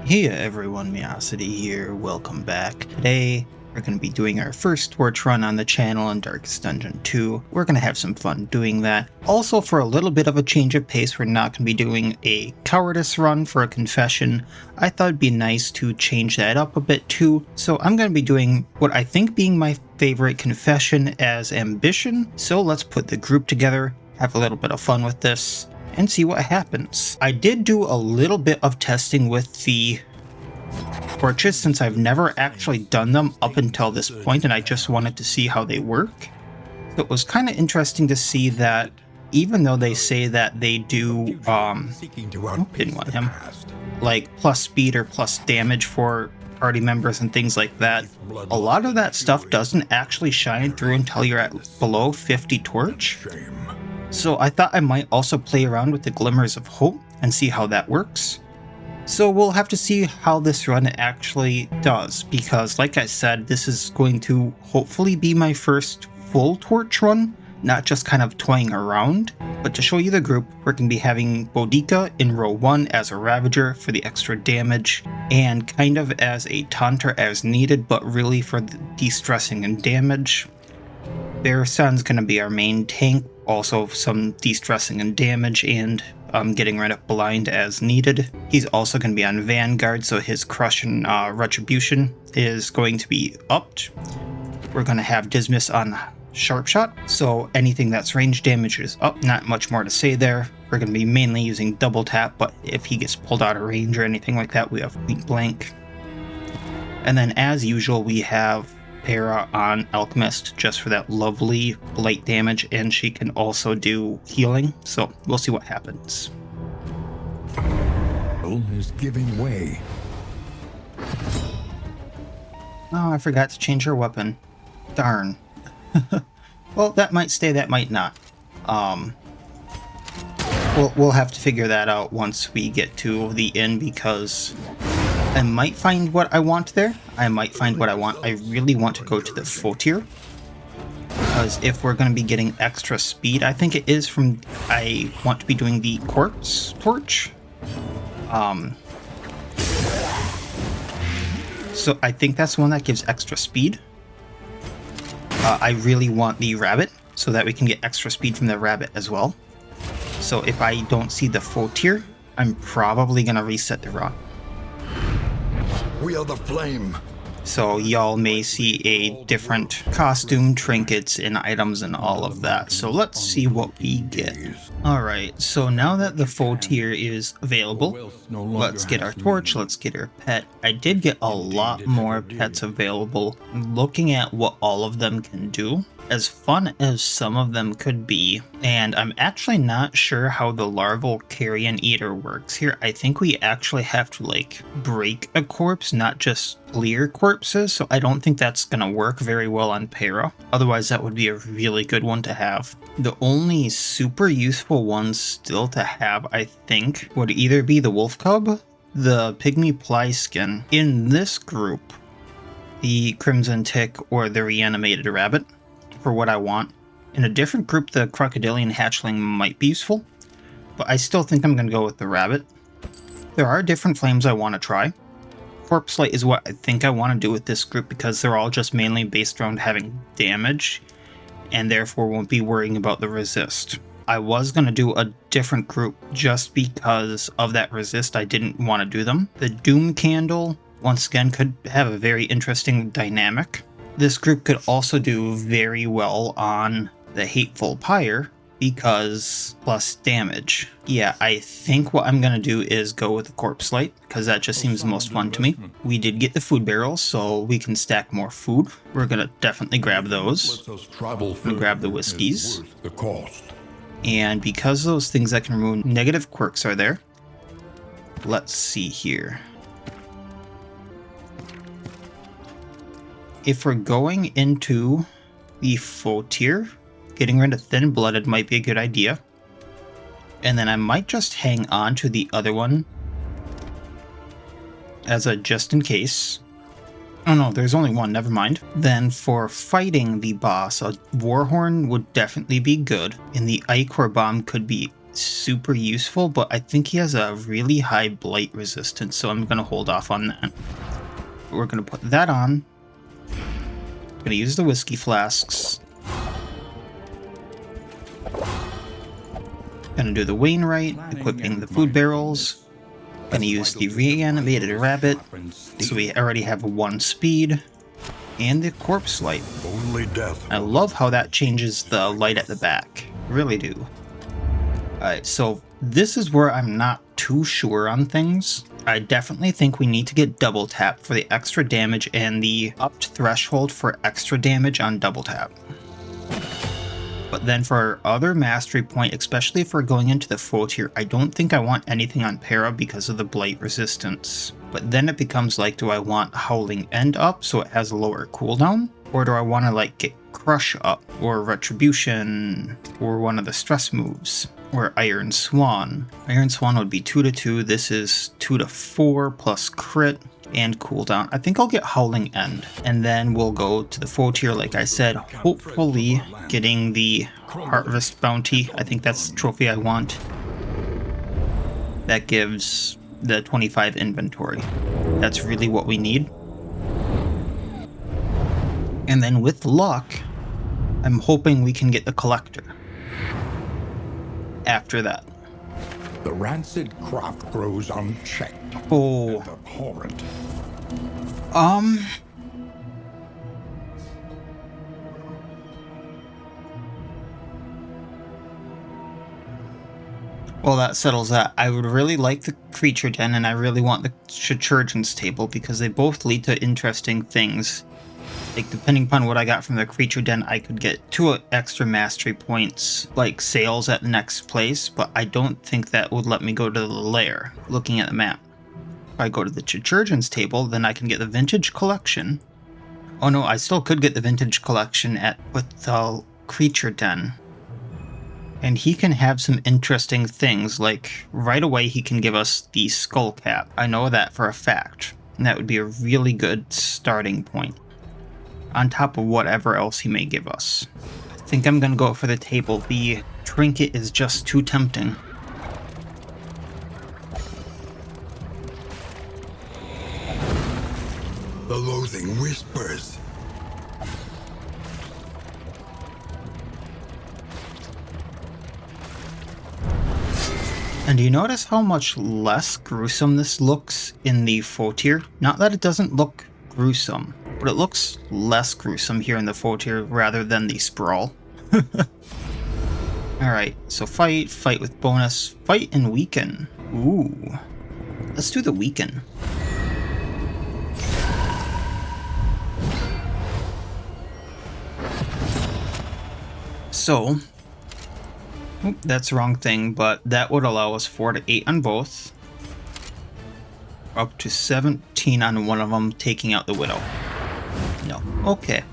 Hey everyone, Meosity here, welcome back. Today, we're going to be doing our first torch run on the channel in Darkest Dungeon 2. We're going to have some fun doing that. Also, for a little bit of a change of pace, we're not going to be doing a cowardice run for a confession. I thought it'd be nice to change that up a bit too, so I'm going to be doing what I think being my favorite confession as ambition. So let's put the group together, have a little bit of fun with this, and see what happens. I did do a little bit of testing with the torches since I've never actually done them up until this point, and I just wanted to see how they work. So it was kind of interesting to see that even though they say that they do didn't want him, like plus speed or plus damage for party members and things like that, a lot of that stuff doesn't actually shine through until you're at below 50 torch. So I thought I might also play around with the Glimmers of Hope and see how that works. So we'll have to see how this run actually does, because like I said, this is going to hopefully be my first full torch run, not just kind of toying around. But to show you the group, we're going to be having Boudica in row 1 as a Ravager for the extra damage, and kind of as a Taunter as needed, but really for the de-stressing and damage. Barasan's going to be our main tank, also some de-stressing and damage, and getting rid of blind as needed. He's also going to be on Vanguard, so his crush and retribution is going to be upped. We're going to have Dismiss on Sharpshot, so anything that's range damage is up. Not much more to say there. We're going to be mainly using double tap, but if he gets pulled out of range or anything like that, we have point blank. And then as usual, we have Para on Alchemist just for that lovely blight damage, and she can also do healing, so we'll see what happens. Is giving way. Oh, I forgot to change her weapon. Darn. Well, that might stay, that might not. We'll have to figure that out once we get to the inn, because I might find what I want there. I might find what I want. I really want to go to the Foetor, because if we're going to be getting extra speed, I think it is from, I want to be doing the Quartz Torch. So I think that's the one that gives extra speed. I really want the Rabbit, so that we can get extra speed from the Rabbit as well. So if I don't see the Foetor, I'm probably going to reset the run. Wield the flame. So y'all may see a different costume, trinkets, and items and all of that. So let's see what we get. Alright, so now that the Foetor is available, let's get our torch, let's get our pet. I did get a lot more pets available. Looking at what all of them can do, as fun as some of them could be, and I'm actually not sure how the larval carrion eater works here. I think we actually have to like break a corpse, not just clear corpses, so I don't think that's gonna work very well on Para. Otherwise that would be a really good one to have. The only super useful ones still to have, I think, would either be the wolf cub, the pygmy plyskin, in this group, the crimson tick, or the reanimated rabbit. For what I want. In a different group, the crocodilian hatchling might be useful, but I still think I'm going to go with the rabbit. There are different flames I want to try. Corpse Light is what I think I want to do with this group, because they're all just mainly based around having damage, and therefore won't be worrying about the resist. I was going to do a different group just because of that resist. I didn't want to do them. The Doom Candle, once again, could have a very interesting dynamic. This group could also do very well on the Hateful Pyre, because plus damage. Yeah, I think what I'm going to do is go with the Corpse Light, because that just seems the most fun to me. We did get the food barrels, so we can stack more food. We're going to definitely grab those. And grab the whiskeys. And because those things that can remove negative quirks are there, let's see here. If we're going into the Foetor, getting rid of Thin Blooded might be a good idea. And then I might just hang on to the other one as a just in case. Oh no, there's only one, never mind. Then for fighting the boss, a Warhorn would definitely be good, and the Ichor Bomb could be super useful, but I think he has a really high blight resistance, so I'm going to hold off on that. We're going to put that on. Going to use the whiskey flasks. Going to do the Wainwright, equipping the food barrels. Going to use the reanimated rabbit, so we already have 1 speed. And the corpse light. Only death. I love how that changes the light at the back. Really do. Alright, so this is where I'm not too sure on things. I definitely think we need to get double tap for the extra damage and the upped threshold for extra damage on double tap. But then for our other mastery point, especially if we're going into the Foetor, I don't think I want anything on para because of the blight resistance. But then it becomes like, do I want Howling End up so it has a lower cooldown? Or do I want to like get Crush up, or Retribution, or one of the stress moves, or Iron Swan. Iron Swan would be 2-2, this is 2-4 plus crit and cooldown. I think I'll get Howling End, and then we'll go to the Foetor like I said, hopefully getting the Harvest Bounty. I think that's the trophy I want. That gives the 25 inventory. That's really what we need. And then with luck, I'm hoping we can get the Collector after that. The rancid crop grows unchecked. Oh. And abhorrent. Well, that settles that. I would really like the Creature Den, and I really want the Chirurgeon's table, because they both lead to interesting things. Like, depending upon what I got from the Creature Den, I could get 2 extra mastery points, like sales at the next place, but I don't think that would let me go to the lair, looking at the map. If I go to the Chirurgeon's table, then I can get the Vintage Collection. Oh no, I still could get the Vintage Collection with the Creature Den. And he can have some interesting things, like right away he can give us the Skull Cap. I know that for a fact, and that would be a really good starting point, on top of whatever else he may give us. I think I'm gonna go for the table. The trinket is just too tempting. The loathing whispers. And do you notice how much less gruesome this looks in the Foetor? Not that it doesn't look gruesome, but it looks less gruesome here in the Foetor rather than the Sprawl. Alright, so fight with bonus, fight and weaken. Ooh. Let's do the weaken. So, that's the wrong thing, but that would allow us 4 to 8 on both. Up to 17 on one of them, taking out the Widow. No. Okay.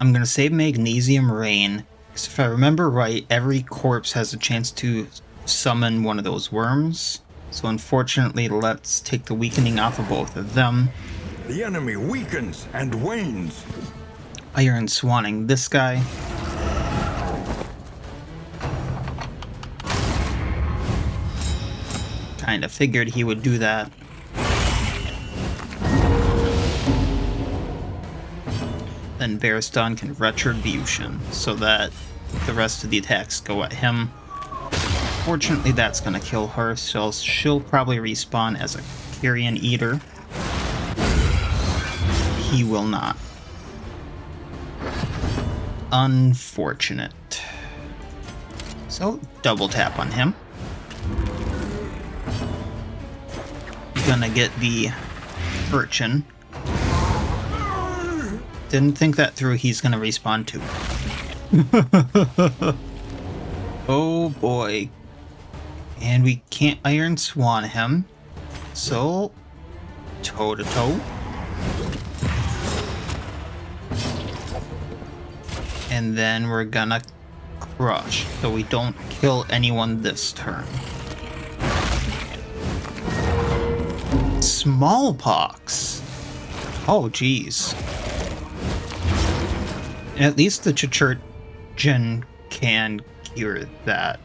I'm gonna save Magnesium Rain, because if I remember right, every corpse has a chance to summon one of those worms. So unfortunately, let's take the weakening off of both of them. The enemy weakens and wanes. Iron Swanning this guy. Kinda figured he would do that. Then Baristan can Retribution, so that the rest of the attacks go at him. Fortunately, that's gonna kill her, so she'll probably respawn as a Carrion Eater. He will not. Unfortunate. So, double tap on him. Gonna get the Urchin. Didn't think that through. He's gonna respawn too. Oh boy. And we can't Iron Swan him. So, toe to toe. And then we're gonna crush, so we don't kill anyone this turn. Smallpox. Oh, geez. At least the Chirurgeon can cure that.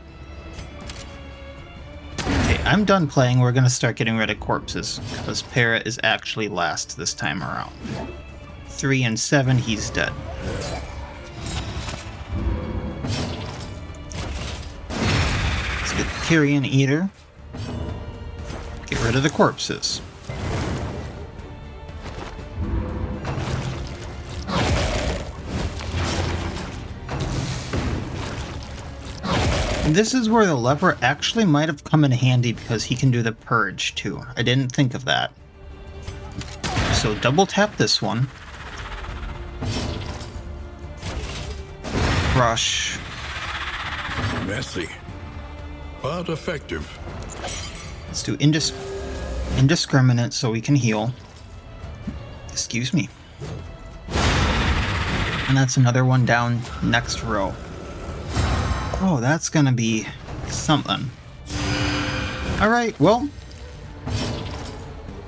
I'm done playing. We're going to start getting rid of corpses, because Para is actually last this time around. 3 and 7, he's dead. Let's get the Carrion Eater. Get rid of the corpses. And this is where the leper actually might have come in handy because he can do the purge too. I didn't think of that. So double tap this one. Rush. Messy, but effective. Let's do indiscriminate so we can heal. Excuse me. And that's another one down next row. Oh, that's gonna be something. Alright, well.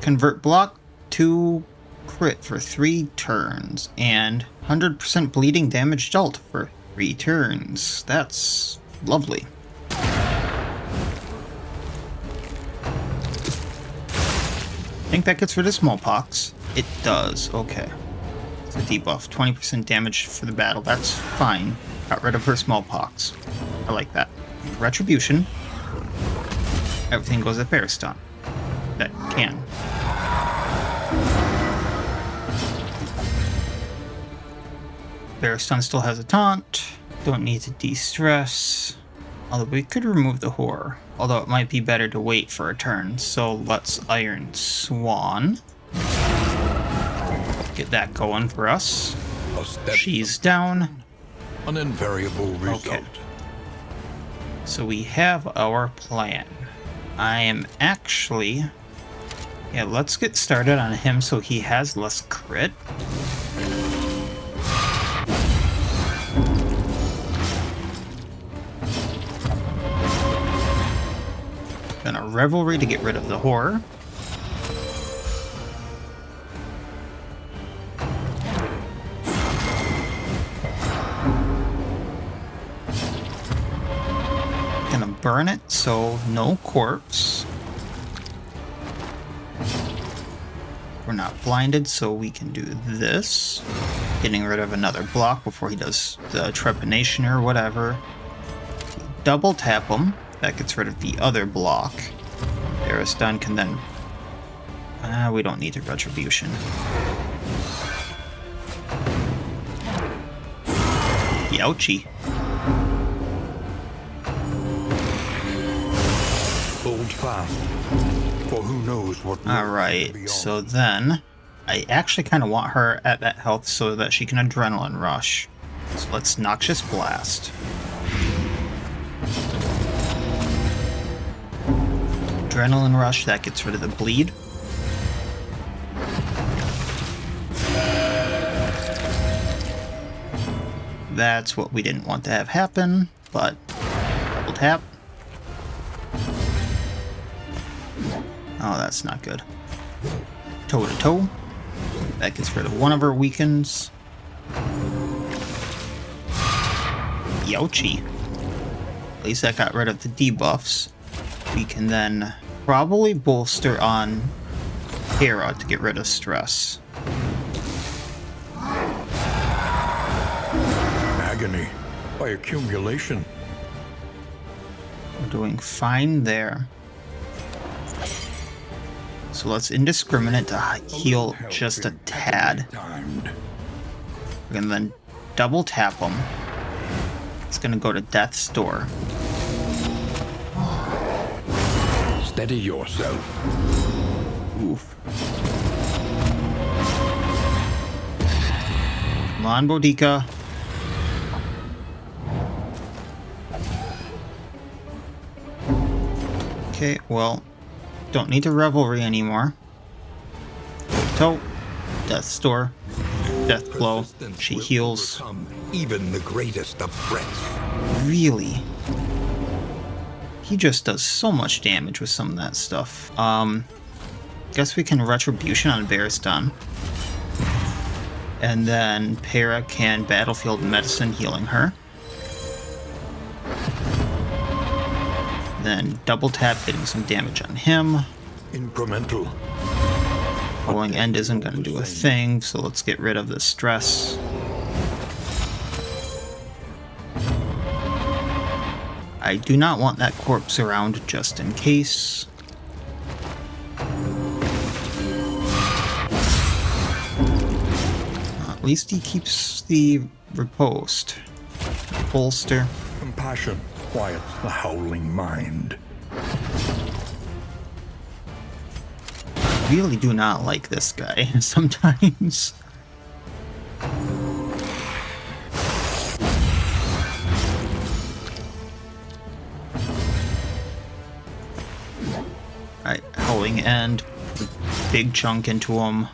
Convert block to crit for 3 turns. And 100% bleeding damage dealt for 3 turns. That's lovely. I think that gets rid of smallpox. It does, okay. It's a debuff, 20% damage for the battle, that's fine. Got rid of her smallpox. I like that. Retribution. Everything goes at Bearston. That can. Bearston still has a taunt. Don't need to de-stress. Although we could remove the horror. Although it might be better to wait for a turn. So let's Iron Swan. Get that going for us. She's down. An invariable result. Okay. So we have our plan. I am actually... Yeah, let's get started on him so he has less crit. Then a Revelry to get rid of the horror. Gonna burn it, so no corpse. We're not blinded, so we can do this. Getting rid of another block before he does the trepanation or whatever. Double tap him. That gets rid of the other block. Bearston can then... we don't need a retribution. Youchie. Hold fast, for who knows what... Alright, so then... I actually kind of want her at that health so that she can adrenaline rush. So let's Noxious Blast. Adrenaline rush, that gets rid of the bleed. That's what we didn't want to have happen, but double tap. Oh, that's not good. Toe to toe. That gets rid of one of her weakens. Youchie. At least that got rid of the debuffs. We can then probably bolster on Hera to get rid of stress. Agony by accumulation. We're doing fine there. So let's indiscriminate to heal just a tad. We're gonna then double tap him. It's gonna go to Death's Door. Steady yourself. Oof. Come on, Boudica. Okay, well, don't need to Revelry anymore. Toe, Death's Door, Death Blow. She heals. Even the greatest of threats. Really? He just does so much damage with some of that stuff. Guess we can Retribution on Bearston. And then Para can Battlefield Medicine, healing her. Then double tap, getting some damage on him. Incremental. Rolling end isn't going to do a thing, so let's get rid of the stress. I do not want that corpse around just in case. At least he keeps the riposte. Bolster. Compassion quiets the howling mind. Really do not like this guy sometimes. Alright, howling end. Big chunk into him.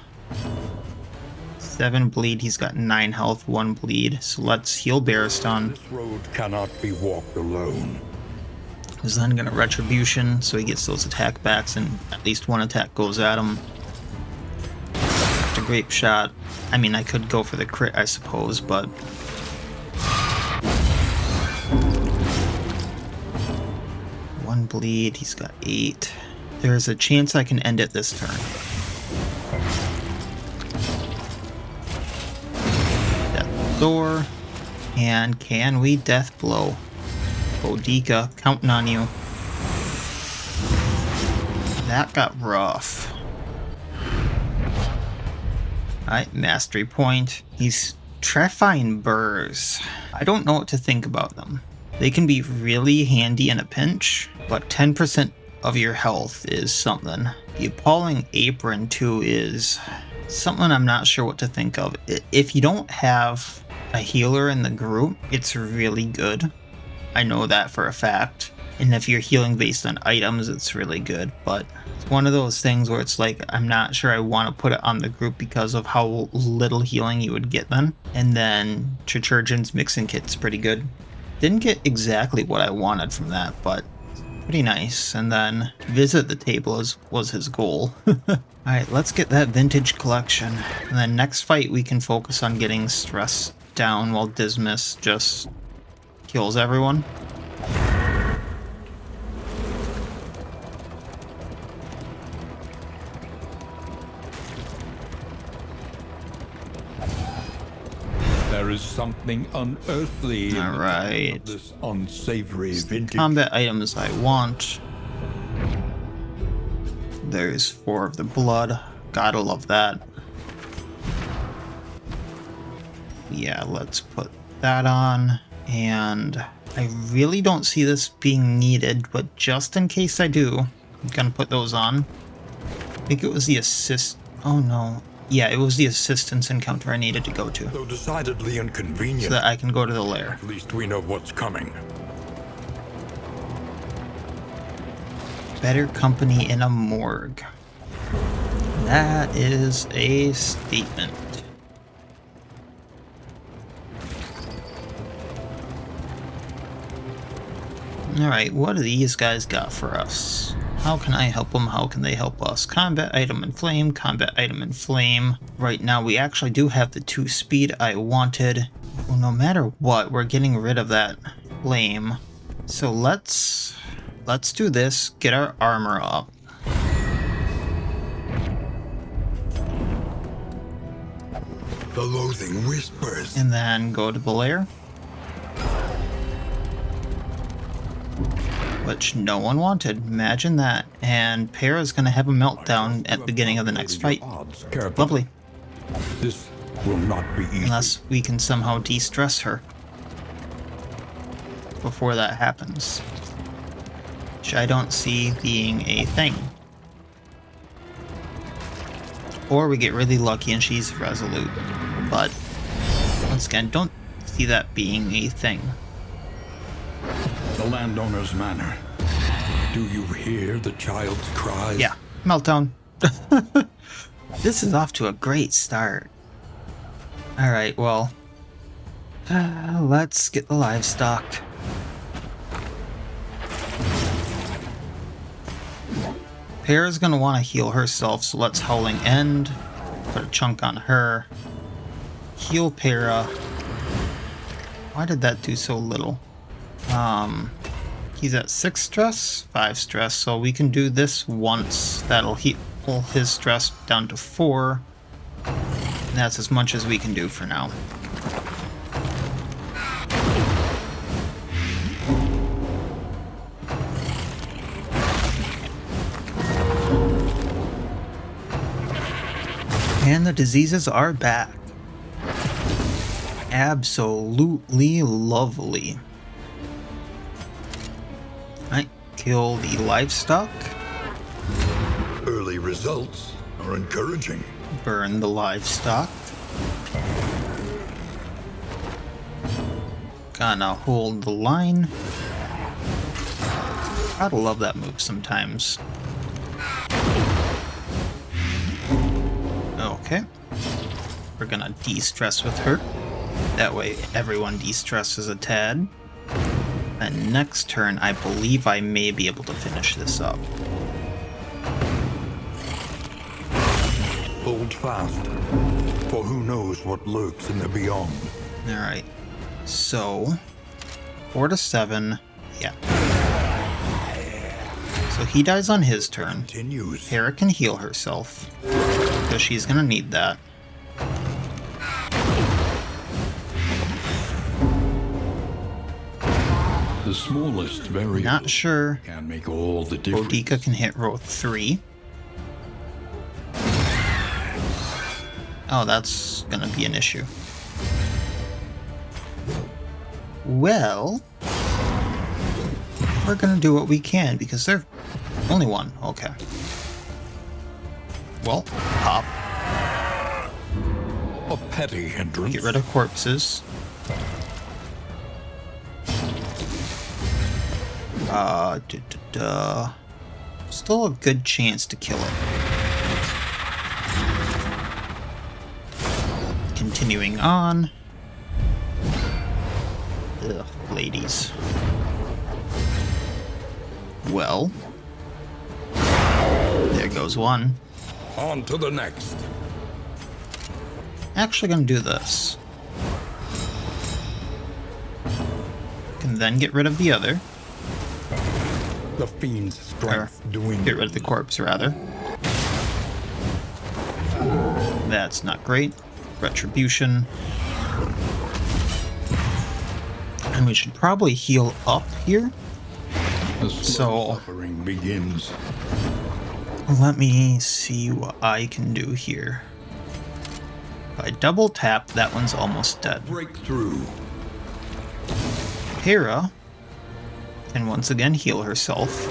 7 bleed, he's got 9 health, 1 bleed. So let's heal Barristan. This road cannot be walked alone. Is then gonna retribution, so he gets those attack backs, and at least one attack goes at him. It's a grape shot. I mean, I could go for the crit, I suppose, but 1 bleed. He's got 8. There's a chance I can end it this turn. Death door, and can we death blow? Bodica, counting on you. That got rough. Alright, mastery point. He's Treffine burrs. I don't know what to think about them. They can be really handy in a pinch, but 10% of your health is something. The appalling apron too is something I'm not sure what to think of. If you don't have a healer in the group, it's really good. I know that for a fact. And if you're healing based on items, it's really good. But it's one of those things where it's like, I'm not sure I want to put it on the group because of how little healing you would get then. And then Chirurgeon's mixing kit's pretty good. Didn't get exactly what I wanted from that, but pretty nice. And then visit the table was his goal. Alright, let's get that vintage collection. And then next fight we can focus on getting stress down while Dismas just kills everyone. There is something unearthly in Alright. this unsavory vintage. Combat items I want. There's 4 of the blood. Gotta love that. Yeah, let's put that on. And I really don't see this being needed, but just in case I do, I'm gonna put those on. I think it was the assist. Oh no. Yeah, it was the assistance encounter I needed to go to, Though decidedly inconvenient, so that I can go to the lair. at least we know what's coming. Better company in a morgue. That is a statement. Alright, what do these guys got for us? How can I help them? How can they help us? Combat item and flame, combat item and flame. Right now we actually do have the 2 speed I wanted. Well, no matter what, we're getting rid of that flame. So let's do this, get our armor up. The loathing whispers. And then go to the lair. Which no one wanted. Imagine that. And Para's gonna have a meltdown at the beginning of the next fight. Lovely. This will not be easy. Unless we can somehow de-stress her before that happens. Which I don't see being a thing. Or we get really lucky and she's resolute. But once again, don't see that being a thing. The landowner's manor. Do you hear the child's cries? Yeah, meltdown. This is off to a great start. Alright, well, let's get the livestock. Para's gonna want to heal herself, so let's Howling End. Put a chunk on her. Heal Para. Why did that do so little? He's at 6 stress, 5 stress, so we can do this once. That'll heal his stress down to 4. And that's as much as we can do for now. And the diseases are back. Absolutely lovely. Alright, kill the livestock. Early results are encouraging. Burn the livestock. Gonna hold the line. Gotta love that move sometimes. Okay. We're gonna de-stress with her. That way everyone de-stresses a tad. And next turn, I believe I may be able to finish this up. Hold fast, for who knows what lurks in the beyond. Alright. So, 4 to 7. Yeah. So he dies on his turn. Continues. Hera can heal herself, because she's gonna need that. The smallest variable Not sure. can make all the difference. Boudica can hit row 3. Oh, that's gonna be an issue. Well, we're gonna do what we can because they're only one. Okay. Well, pop. A petty hindrance. Get rid of corpses. Still a good chance to kill it. Continuing on. Ugh, ladies. Well. There goes one. On to the next. Actually gonna do this. Can then get rid of the other. The fiend's strength doing. Get rid of the corpse, rather. That's not great. Retribution. And we should probably heal up here. The So- suffering begins. Let me see what I can do here. If I double tap, that one's almost dead. Breakthrough. Hera can once again heal herself.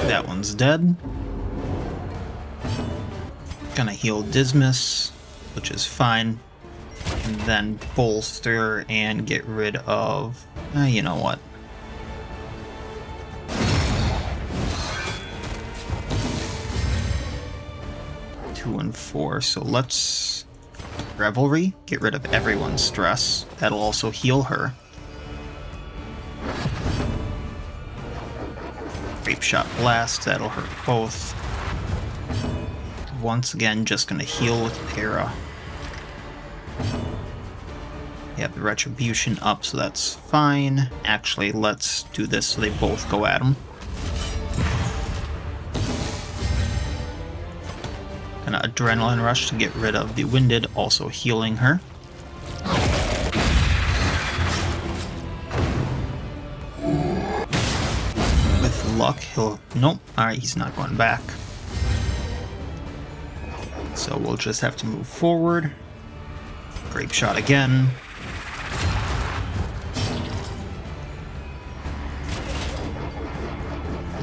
That one's dead. Gonna heal Dismas, which is fine. And then bolster and get rid of... you know what? Two and 4, so let's... Revelry, get rid of everyone's stress. That'll also heal her. Grape Shot Blast, that'll hurt both. Once again, just gonna heal with Hera. You have the Retribution up, so that's fine. Actually, let's do this so they both go at him. Gonna Adrenaline Rush to get rid of the Winded, also healing her. With luck, he'll... Nope, alright, he's not going back. So we'll just have to move forward. Grape Shot again.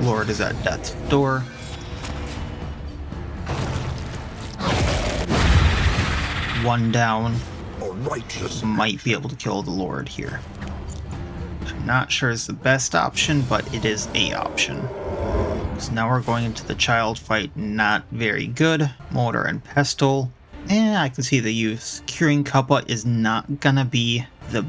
Lord is at death's door. One down. A righteous. Might be able to kill the Lord here. Which I'm not sure is the best option, but it is a option. So now we're going into the child fight. Not very good. Mortar and Pestle. I can see the use. Curing Kappa is not gonna be the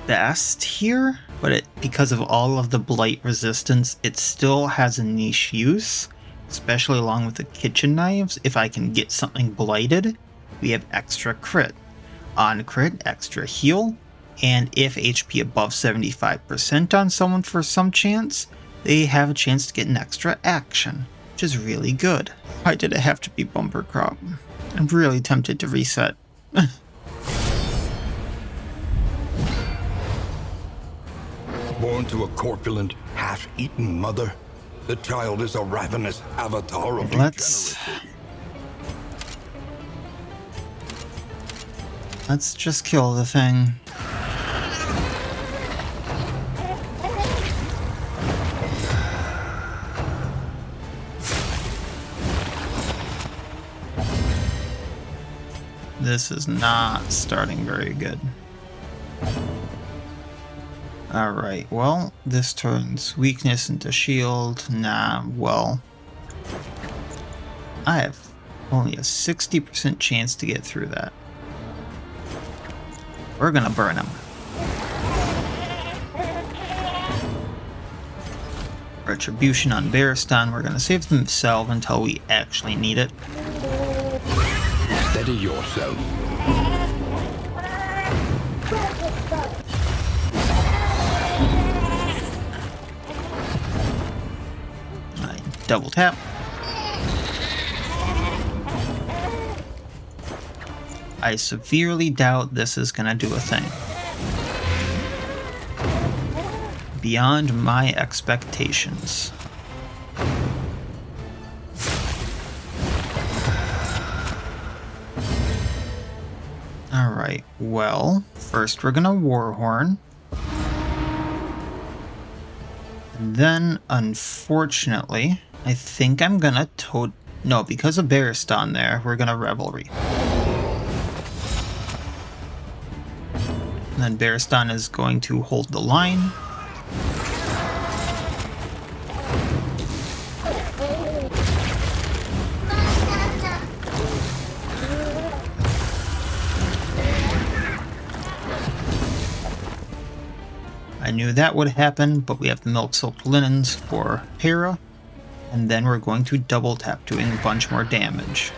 best here, but because of all of the blight resistance, it still has a niche use. especially along with the kitchen knives. If I can get something blighted, we have extra crit. On crit, extra heal, and if HP above 75% on someone for some chance, they have a chance to get an extra action, which is really good. Why did it have to be bumper crop? I'm really tempted to reset. Born to a corpulent, half-eaten mother, the child is a ravenous avatar of Let's just kill the thing. This is not starting very good. Alright, well, this turns weakness into shield. Nah, well, I have only a 60% chance to get through that. We're gonna burn him. Retribution on Baristan. We're gonna save them salve until we actually need it. Steady yourself. I double tap. I severely doubt this is gonna do a thing. Beyond my expectations. Alright, well, first we're gonna Warhorn. And then, unfortunately, I think I'm gonna no, because of Baristan there, we're gonna Revelry. And then Baristan is going to hold the line. I knew that would happen, but we have the milk-soaked linens for Hera, and then we're going to double tap, doing a bunch more damage.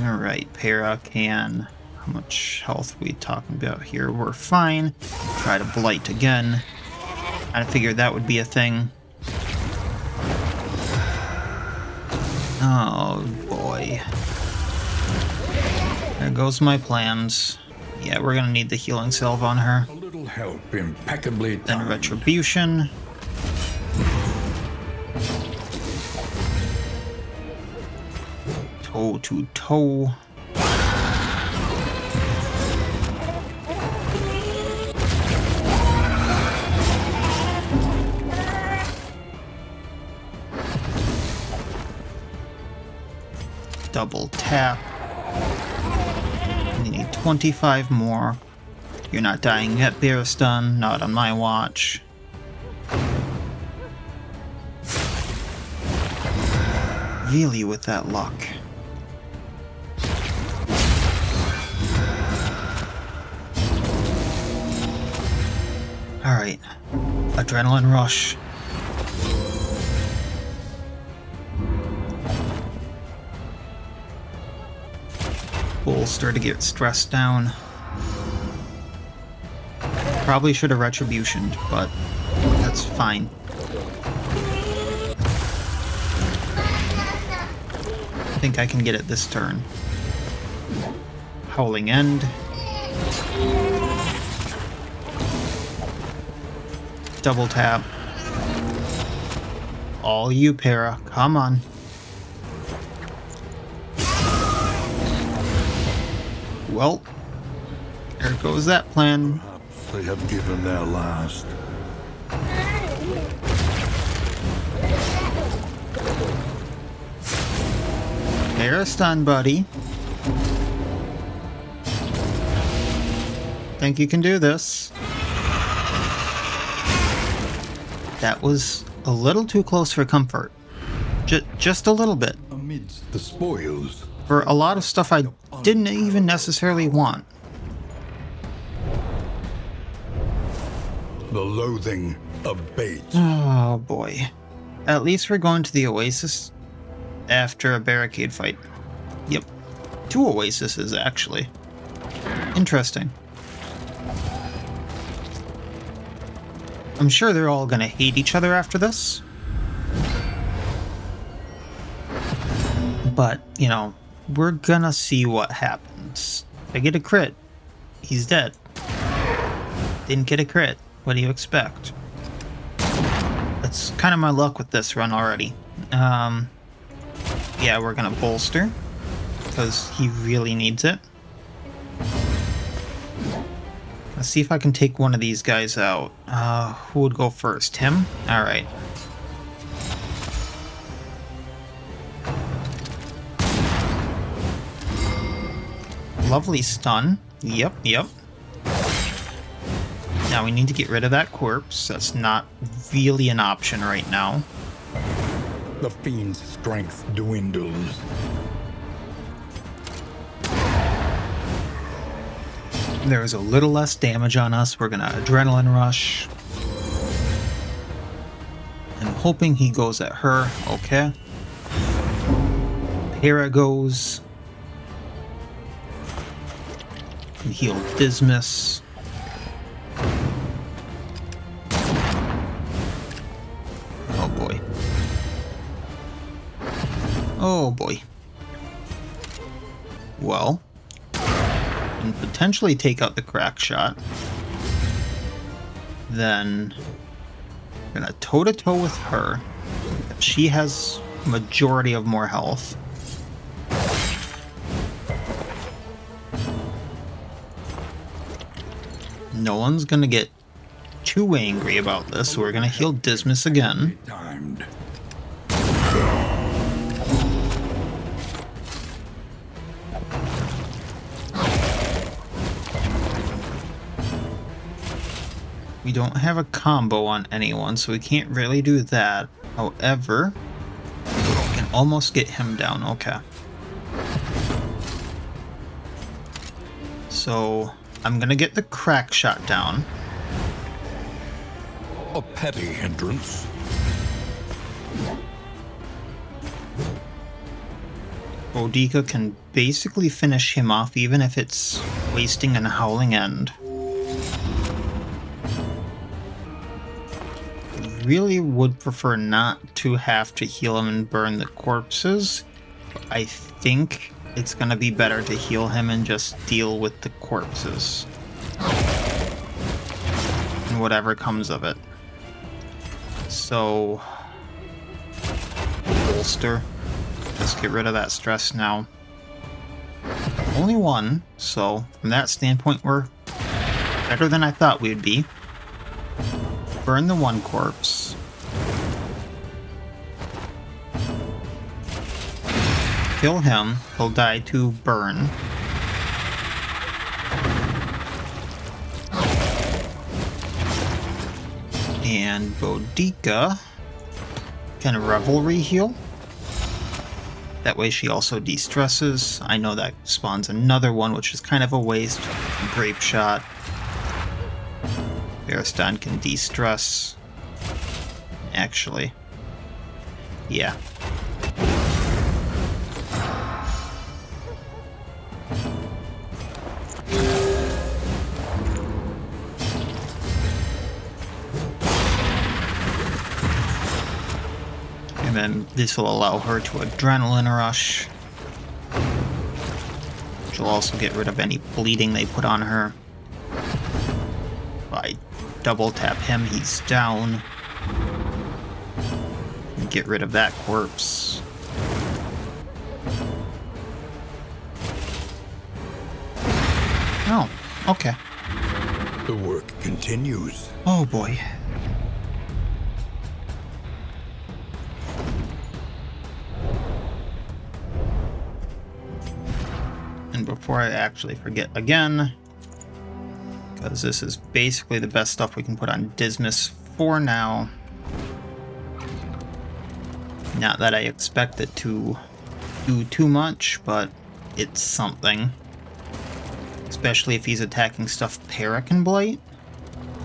Alright, Para can... How much health are we talking about here? We're fine. Try to blight again. I figured that would be a thing. Oh boy. There goes my plans. Yeah, we're gonna need the healing salve on her. A little help impeccably Then timed. retribution. Toe to toe. Double tap. We need 25 more. You're not dying yet, Baristan. Not on my watch. Really, with that luck. Alright. Adrenaline rush. Bolster to get stress down. Probably should have retributioned, but that's fine. I think I can get it this turn. Howling End. Double tap. All you, Para. Come on. Well, there goes that plan. Perhaps they have given their last. Baristan, buddy. Think you can do this. That was a little too close for comfort. Just a little bit. Amidst the spoils. For a lot of stuff I didn't even necessarily want. The loathing abates. Oh boy. At least we're going to the Oasis after a barricade fight. Yep. 2 Oases, actually. Interesting. I'm sure they're all gonna hate each other after this. But, you know, we're gonna see what happens. If I get a crit, he's dead. Didn't get a crit. What do you expect? That's kind of my luck with this run already. Yeah, we're gonna bolster, because he really needs it. Let's see if I can take one of these guys out. Who would go first? Him? Alright. Lovely stun. Yep. Now we need to get rid of that corpse. That's not really an option right now. The fiend's strength dwindles. There's a little less damage on us. We're gonna adrenaline rush. I'm hoping he goes at her. Okay. Hera goes. Can heal Dismas. Oh boy. Oh boy. Well. And potentially take out the crack shot. Then we're gonna toe-to-toe with her. She has majority of more health. No one's gonna get too angry about this, so we're gonna heal Dismas again. Timed. We don't have a combo on anyone, so we can't really do that. However, we can almost get him down. Okay. So, I'm gonna get the crack shot down. A petty hindrance. Boudica can basically finish him off even if it's wasting an howling end. Really would prefer not to have to heal him and burn the corpses. I think it's gonna be better to heal him and just deal with the corpses. And whatever comes of it. So... bolster. Let's get rid of that stress now. Only one, so from that standpoint we're better than I thought we'd be. Burn the one corpse. Kill him. He'll die to burn. And Boudica can revelry heal. That way she also de-stresses. I know that spawns another one, which is kind of a waste. Grape shot. Ariston can de-stress. Actually. Yeah. And then this will allow her to adrenaline rush. She'll also get rid of any bleeding they put on her. If I double tap him, he's down. And get rid of that corpse. Oh, okay. The work continues. Oh boy. And before I actually forget again, because this is basically the best stuff we can put on Dismas for now. Not that I expect it to do too much, but it's something. Especially if he's attacking stuff Para can blight.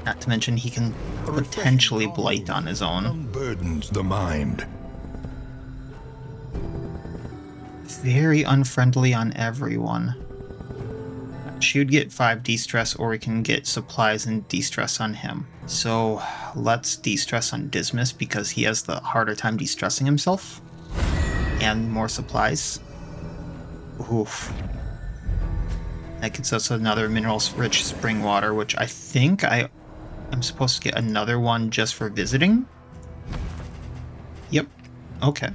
Not to mention he can potentially blight on his own. Unburdens the mind. Very unfriendly on everyone. She would get 5 de-stress, or we can get supplies and de-stress on him. So let's de-stress on Dismas because he has the harder time de-stressing himself. And more supplies. Oof. That gets us another minerals-rich spring water, which I think I'm supposed to get another one just for visiting. Yep. Okay.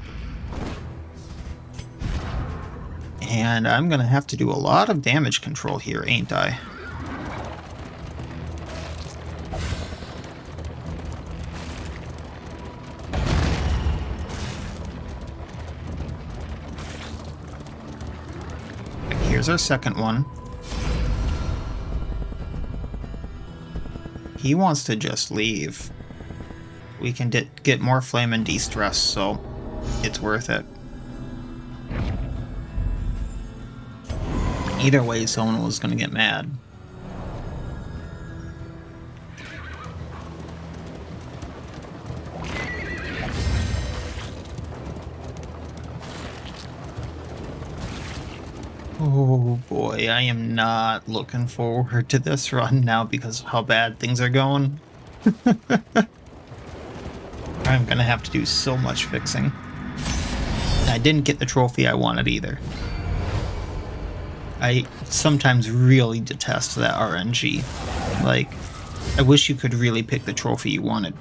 And I'm gonna have to do a lot of damage control here, ain't I? Here's our second one. He wants to just leave. We can get more flame and de-stress, so it's worth it. Either way, someone was going to get mad. Oh boy, I am not looking forward to this run now because of how bad things are going. I'm going to have to do so much fixing. I didn't get the trophy I wanted either. I sometimes really detest that RNG. Like, I wish you could really pick the trophy you wanted.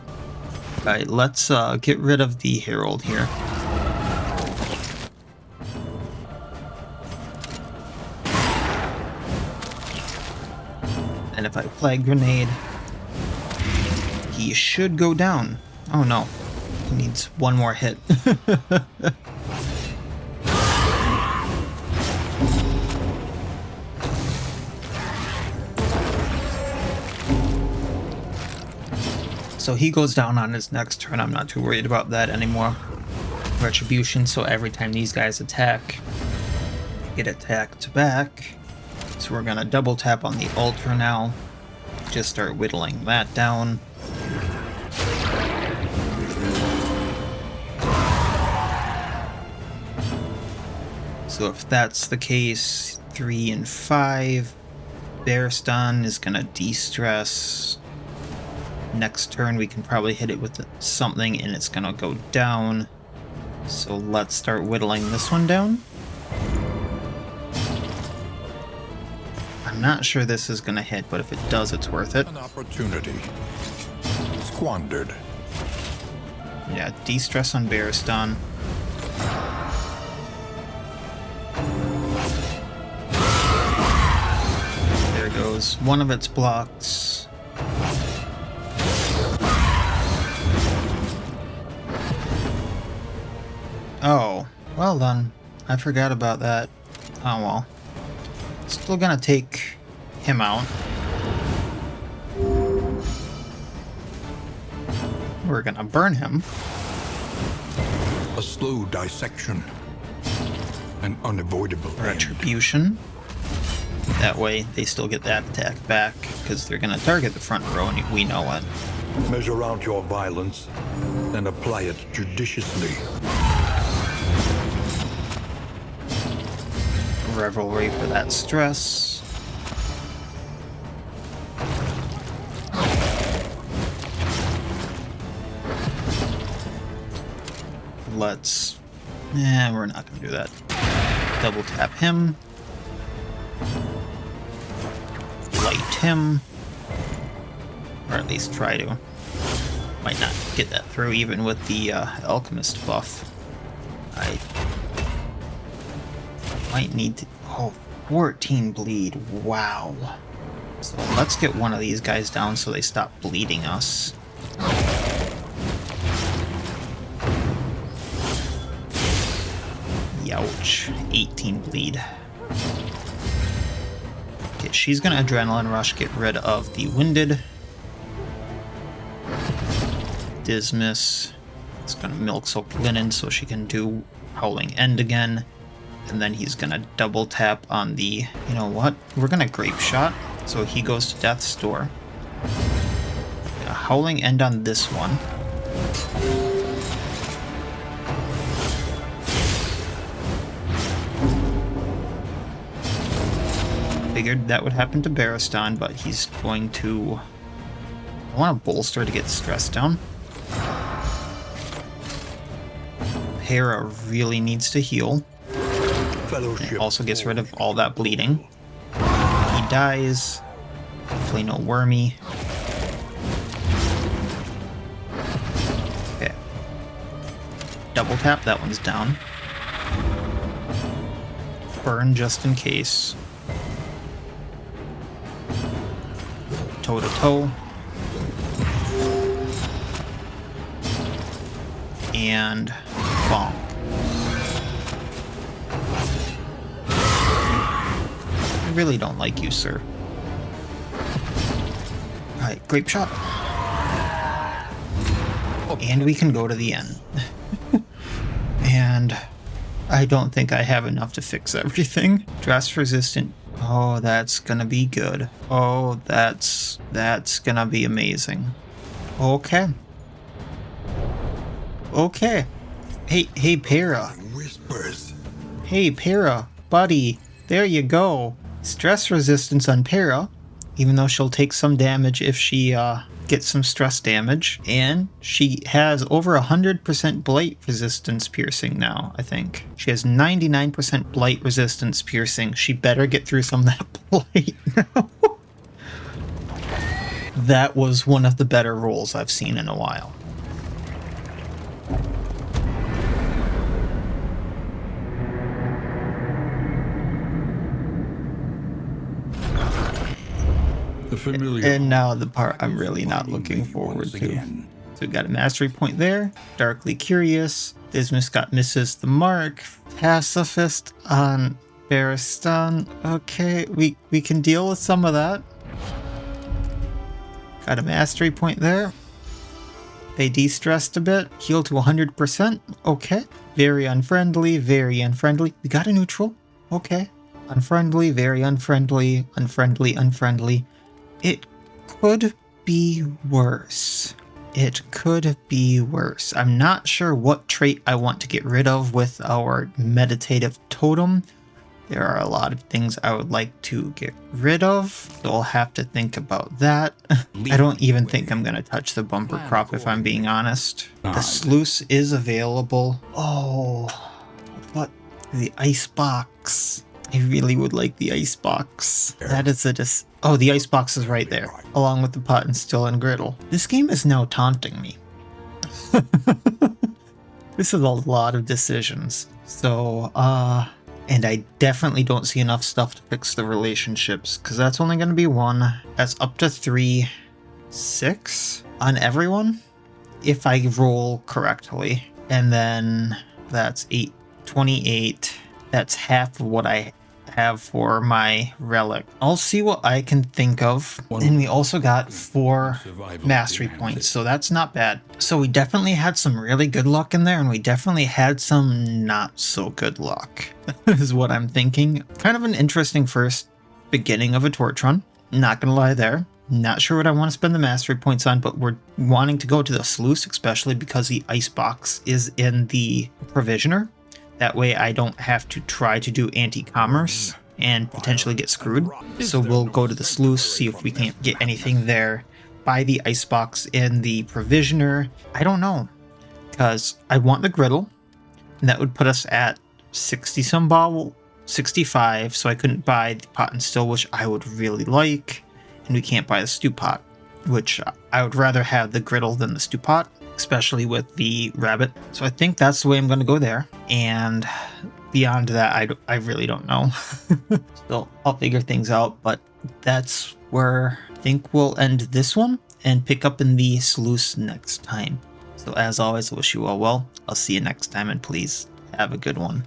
Alright, let's get rid of the Herald here. And if I flag grenade, he should go down. Oh no, he needs one more hit. So he goes down on his next turn. I'm not too worried about that anymore. Retribution, so every time these guys attack, get attacked back. So we're gonna double tap on the altar now. Just start whittling that down. So if that's the case, 3 and 5, Bear Stun is gonna de-stress. Next turn we can probably hit it with something and it's gonna go down. So let's start whittling this one down. I'm not sure this is gonna hit, but if it does, it's worth it. An opportunity squandered. Yeah, de-stress on Bear Stun. There goes one of its blocks. Oh, well then. I forgot about that. Oh well. Still gonna take him out. We're gonna burn him. A slow dissection. An unavoidable Retribution. That way they still get that attack back, because they're gonna target the front row and we know it. end. Measure out your violence and apply it judiciously. Revelry for that stress. Let's... we're not going to do that. Double tap him. Light him. Or at least try to. Might not get that through even with the Alchemist buff. I might need to... Oh, 14 bleed. Wow. So let's get one of these guys down so they stop bleeding us. Youch. 18 bleed. Okay, she's gonna Adrenaline Rush, get rid of the Winded. Dismas. It's gonna Milk Soaked Linen so she can do Howling End again. And then he's gonna double tap on the... You know what? We're gonna Grape Shot, so he goes to Death's Door. howling end on this one. Figured that would happen to Barristan, but he's going to... I want a bolster to get stress down. Hera really needs to heal. It also gets rid of all that bleeding. He dies. Hopefully no wormy. Okay. Double tap, that one's down. Burn just in case. Toe to toe. And bonk. I really don't like you, sir. Alright, grape shot. And we can go to the end. And I don't think I have enough to fix everything. Dress resistant. Oh, that's gonna be good. Oh, that's gonna be amazing. Okay. Okay. Hey, Para. Whispers. Hey, Para, buddy. There you go. Stress resistance on Para, even though she'll take some damage if she gets some stress damage. And she has over 100% blight resistance piercing now, I think. She has 99% blight resistance piercing. She better get through some of that blight now. That was one of the better rolls I've seen in a while. And now the part I'm really not looking forward to. So we got a mastery point there. Darkly Curious. Dismas got misses the mark. Pacifist on Barristan. Okay, we can deal with some of that. Got a mastery point there. They de-stressed a bit. Heal to 100%. Okay. Very unfriendly, very unfriendly. We got a neutral. Okay. Unfriendly, very unfriendly, unfriendly, unfriendly. It could be worse. It could be worse. I'm not sure what trait I want to get rid of with our meditative totem. There are a lot of things I would like to get rid of, so I'll have to think about that. I don't even think I'm going to touch the bumper crop if I'm being honest. The sluice is available. Oh, what? The ice box. I really would like the ice box. That is a oh, the ice box is right there, along with the pot and still and griddle. This game is now taunting me. This is a lot of decisions. So, and I definitely don't see enough stuff to fix the relationships, because that's only going to be one. That's up to 3, 6 on everyone, if I roll correctly. And then that's 8, 28. That's half of what I have for my relic. I'll see what I can think of. And we also got 4 mastery points, so that's not bad. So we definitely had some really good luck in there, and we definitely had some not so good luck, is what I'm thinking. Kind of an interesting first beginning of a torch run. Not gonna lie there. Not sure what I want to spend the mastery points on, but we're wanting to go to the sluice, especially because the ice box is in the provisioner. That way I don't have to try to do anti-commerce and potentially get screwed. So we'll go to the sluice, see if we can't get anything there. Buy the icebox in the provisioner. I don't know, because I want the griddle, and that would put us at 60 some bottle, 65, so I couldn't buy the pot and still, which I would really like. And we can't buy the stew pot, which I would rather have the griddle than the stew pot, especially with the rabbit. So I think that's the way I'm going to go there. And beyond that, I really don't know. So I'll figure things out, but that's where I think we'll end this one and pick up in the sluice next time. So as always, I wish you all well. I'll see you next time, and please have a good one.